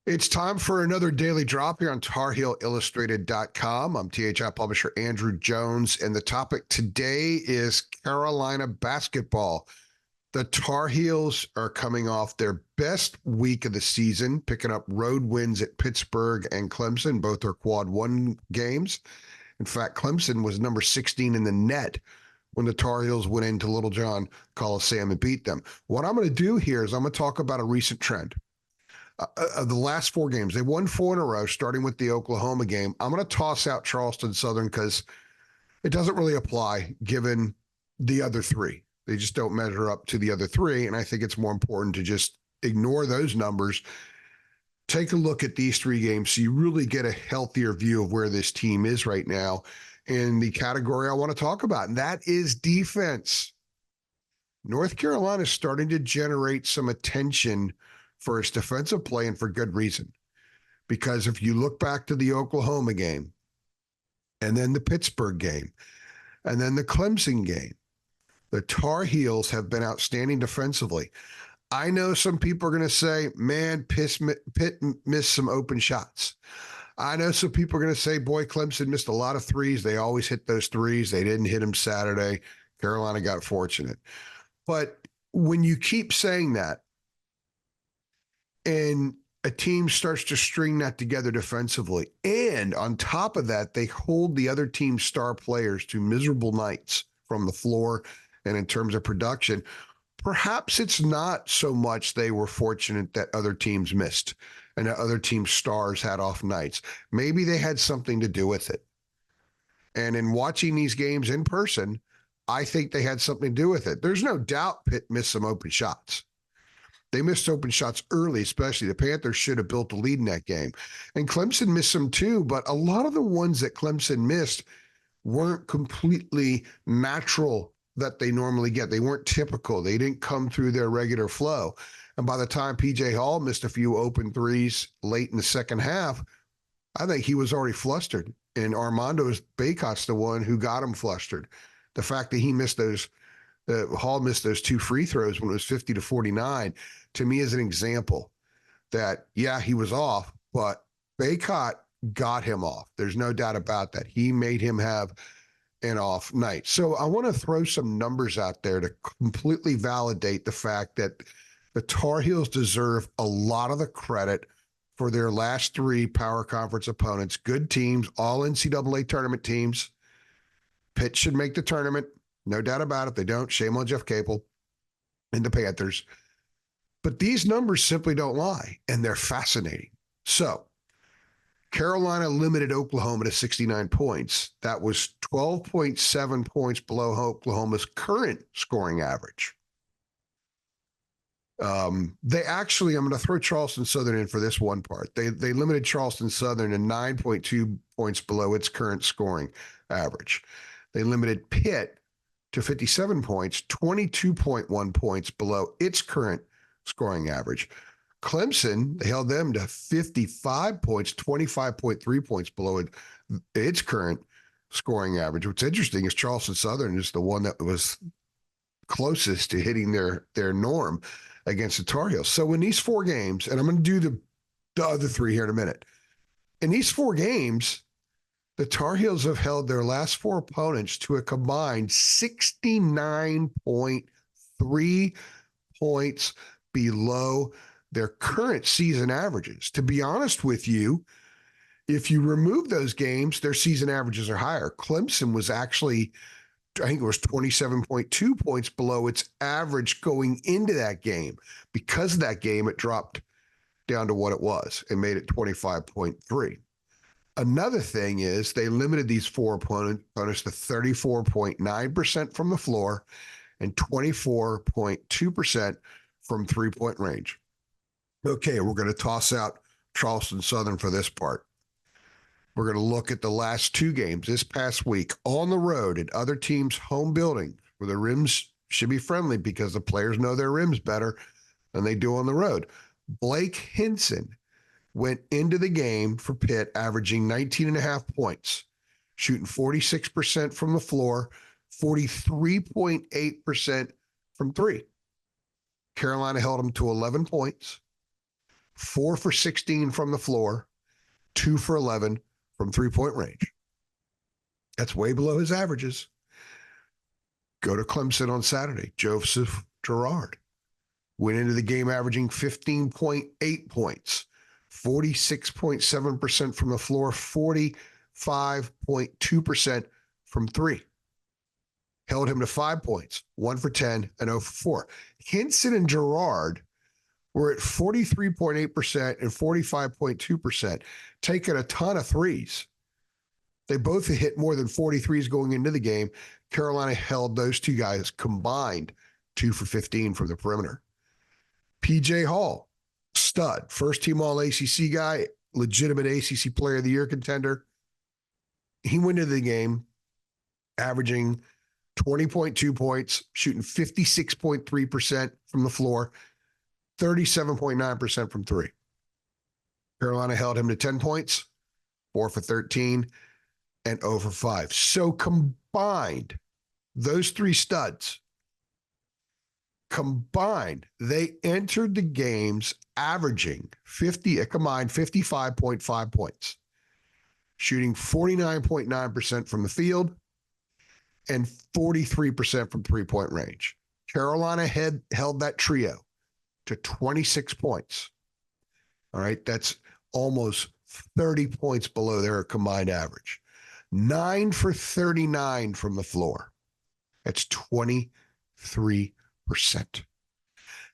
It's time for another daily drop here on TarHeelIllustrated.com. I'm THI publisher Andrew Jones, and the topic today is Carolina basketball. The Tar Heels are coming off their best week of the season, picking up road wins at Pittsburgh and Clemson. Both are quad one games. In fact, Clemson was number 16 in the net when the Tar Heels went into Little John Coliseum and beat them. What I'm going to do here is I'm going to talk about a recent trend. Of the last four games, they won four in a row, starting with the Oklahoma game. I'm going to toss out Charleston Southern because it doesn't really apply given the other three. They just don't measure up to the other three, and I think it's more important to just ignore those numbers. Take a look at these three games so you really get a healthier view of where this team is right now in the category I want to talk about, and that is defense. North Carolina is starting to generate some attention for its defensive play, and for good reason. Because if you look back to the Oklahoma game, and then the Pittsburgh game, and then the Clemson game, the Tar Heels have been outstanding defensively. I know some people are going to say, man, Pitt missed some open shots. I know some people are going to say, boy, Clemson missed a lot of threes. They always hit those threes. They didn't hit them Saturday. Carolina got fortunate. But when you keep saying that, and a team starts to string that together defensively, and on top of that, they hold the other team's star players to miserable nights from the floor and in terms of production, perhaps it's not so much they were fortunate that other teams missed and that other teams' stars had off nights. Maybe they had something to do with it. And in watching these games in person, I think they had something to do with it. There's no doubt Pitt missed some open shots. They missed open shots early, especially. The Panthers should have built a lead in that game. And Clemson missed some too, but a lot of the ones that Clemson missed weren't completely natural that they normally get. They weren't typical. They didn't come through their regular flow. And by the time P.J. Hall missed a few open threes late in the second half, I think he was already flustered. And Armando Bacot's the one who got him flustered. The fact that he missed those Hall missed those two free throws when it was 50-49, to me is an example that, yeah, he was off, but Bacot got him off. There's no doubt about that. He made him have an off night. So I want to throw some numbers out there to completely validate the fact that the Tar Heels deserve a lot of the credit for their last three power conference opponents. Good teams, all NCAA tournament teams. Pitt should make the tournament. No doubt about it. They don't. Shame on Jeff Capel and the Panthers. But these numbers simply don't lie, and they're fascinating. So, Carolina limited Oklahoma to 69 points. That was 12.7 points below Oklahoma's current scoring average. They actually, I'm going to throw Charleston Southern in for this one part. They limited Charleston Southern to 9.2 points below its current scoring average. They limited Pitt to 57 points, 22.1 points below its current scoring average. Clemson, they held them to 55 points, 25.3 points below its current scoring average. What's interesting is Charleston Southern is the one that was closest to hitting their norm against the Tar Heels. So in these four games, and I'm going to do the other three here in a minute. In these four games, the Tar Heels have held their last four opponents to a combined 69.3 points below their current season averages. To be honest with you, if you remove those games, their season averages are higher. Clemson was actually, I think it was 27.2 points below its average going into that game. Because of that game, it dropped down to what it was and made it 25.3. Another thing is they limited these four opponents to 34.9% from the floor and 24.2% from three-point range. Okay, we're going to toss out Charleston Southern for this part. We're going to look at the last two games this past week on the road at other teams' home building where the rims should be friendly because the players know their rims better than they do on the road. Blake Hinson went into the game for Pitt averaging 19.5 points, shooting 46% from the floor, 43.8% from three. Carolina held him to 11 points, 4 for 16 from the floor, 2 for 11 from three-point range. That's way below his averages. Go to Clemson on Saturday. Joseph Girard went into the game averaging 15.8 points, 46.7% from the floor, 45.2% from three. Held him to 5 points, 1 for 10 and 0 for 4. Hinson and Girard were at 43.8% and 45.2%, taking a ton of threes. They both hit more than 43s going into the game. Carolina held those two guys combined 2 for 15 from the perimeter. PJ Hall, stud, first team all ACC guy, legitimate ACC player of the year contender. He went into the game averaging 20.2 points, shooting 56.3% from the floor, 37.9% from three. Carolina held him to 10 points, 4 for 13, and 0 for 5. So combined, those three studs, combined, they entered the games averaging 55.5 points, shooting 49.9% from the field and 43% from three-point range. Carolina held that trio to 26 points. All right, that's almost 30 points below their combined average. 9 for 39 from the floor. That's 23%.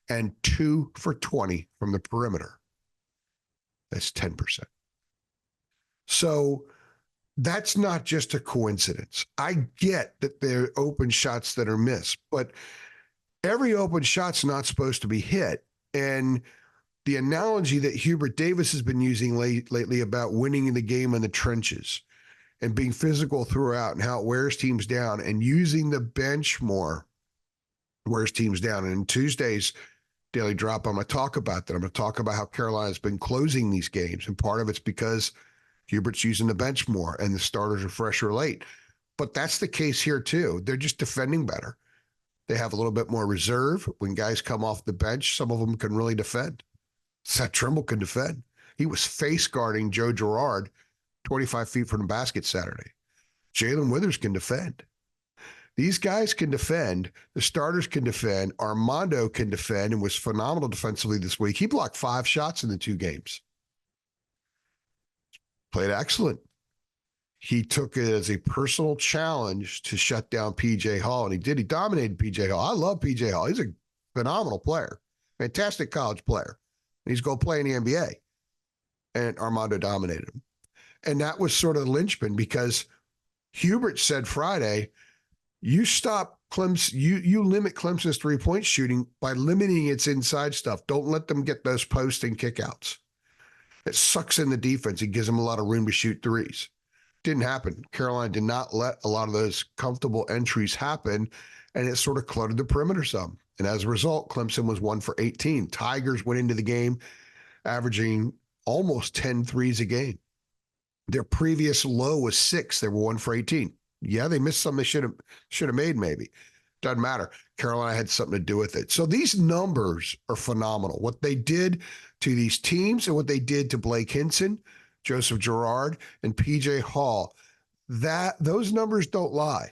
And 2 for 20 from the perimeter. That's 10%. So that's not just a coincidence. I get that there are open shots that are missed, but every open shot's not supposed to be hit. And the analogy that Hubert Davis has been using lately about winning the game in the trenches and being physical throughout and how it wears teams down and using the bench more wears teams down. And in Tuesday's Daily Drop, I'm going to talk about that. I'm going to talk about how Carolina's been closing these games. And part of it's because Hubert's using the bench more and the starters are fresh or late. But that's the case here too. They're just defending better. They have a little bit more reserve. When guys come off the bench, some of them can really defend. Seth Trimble can defend. He was face guarding Joe Girard 25 feet from the basket Saturday. Jalen Withers can defend. These guys can defend. The starters can defend. Armando can defend and was phenomenal defensively this week. He blocked 5 shots in the 2 games. Played excellent. He took it as a personal challenge to shut down PJ Hall, and he did. He dominated PJ Hall. I love PJ Hall. He's a phenomenal player, fantastic college player. He's going to play in the NBA. And Armando dominated him. And that was sort of the linchpin because Hubert said Friday, you stop Clemson, you limit Clemson's three-point shooting by limiting its inside stuff. Don't let them get those post and kickouts. It sucks in the defense. It gives them a lot of room to shoot threes. Didn't happen. Carolina did not let a lot of those comfortable entries happen, and it sort of cluttered the perimeter some. And as a result, Clemson was 1 for 18. Tigers went into the game averaging almost 10 threes a game. Their previous low was 6. They were 1 for 18. Yeah, they missed some they should have made maybe. Doesn't matter. Carolina had something to do with it. So these numbers are phenomenal. What they did to these teams and what they did to Blake Hinson, Joseph Girard, and PJ Hall, those numbers don't lie.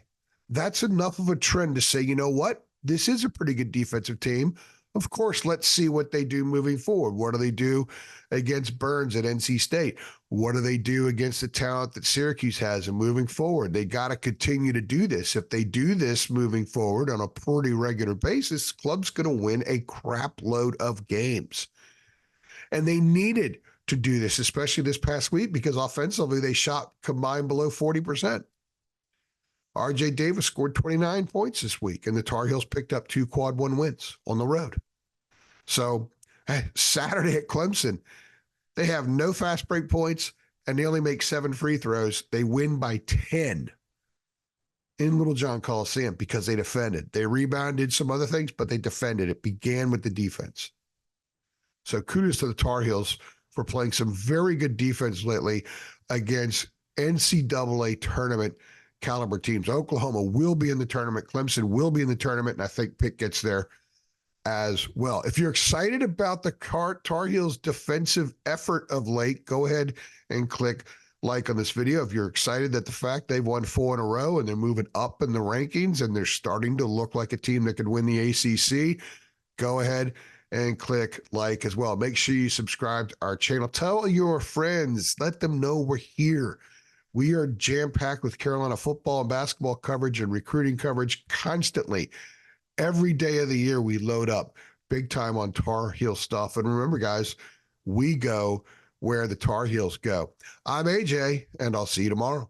That's enough of a trend to say, you know what? This is a pretty good defensive team. Of course, let's see what they do moving forward. What do they do against Burns at NC State? What do they do against the talent that Syracuse has? And moving forward, they got to continue to do this. If they do this moving forward on a pretty regular basis, club's going to win a crap load of games. And they needed to do this, especially this past week, because offensively they shot combined below 40%. R.J. Davis scored 29 points this week, and the Tar Heels picked up 2 quad 1 wins on the road. So Saturday at Clemson, they have no fast break points, and they only make 7 free throws. They win by 10 in Little John Coliseum because they defended. They rebounded some other things, but they defended. It began with the defense. So kudos to the Tar Heels for playing some very good defense lately against NCAA tournament caliber teams. Oklahoma will be in the tournament. Clemson will be in the tournament, and I think Pitt gets there as well. If you're excited about the Tar Heels defensive effort of late, go ahead and click like on this video. If you're excited that the fact they've won 4 in a row and they're moving up in the rankings and they're starting to look like a team that could win the ACC, go ahead and click like as well. Make sure you subscribe to our channel. Tell your friends, let them know we're here. We are jam-packed with Carolina football and basketball coverage and recruiting coverage constantly. Every day of the year, we load up big time on Tar Heel stuff. And remember, guys, we go where the Tar Heels go. I'm AJ, and I'll see you tomorrow.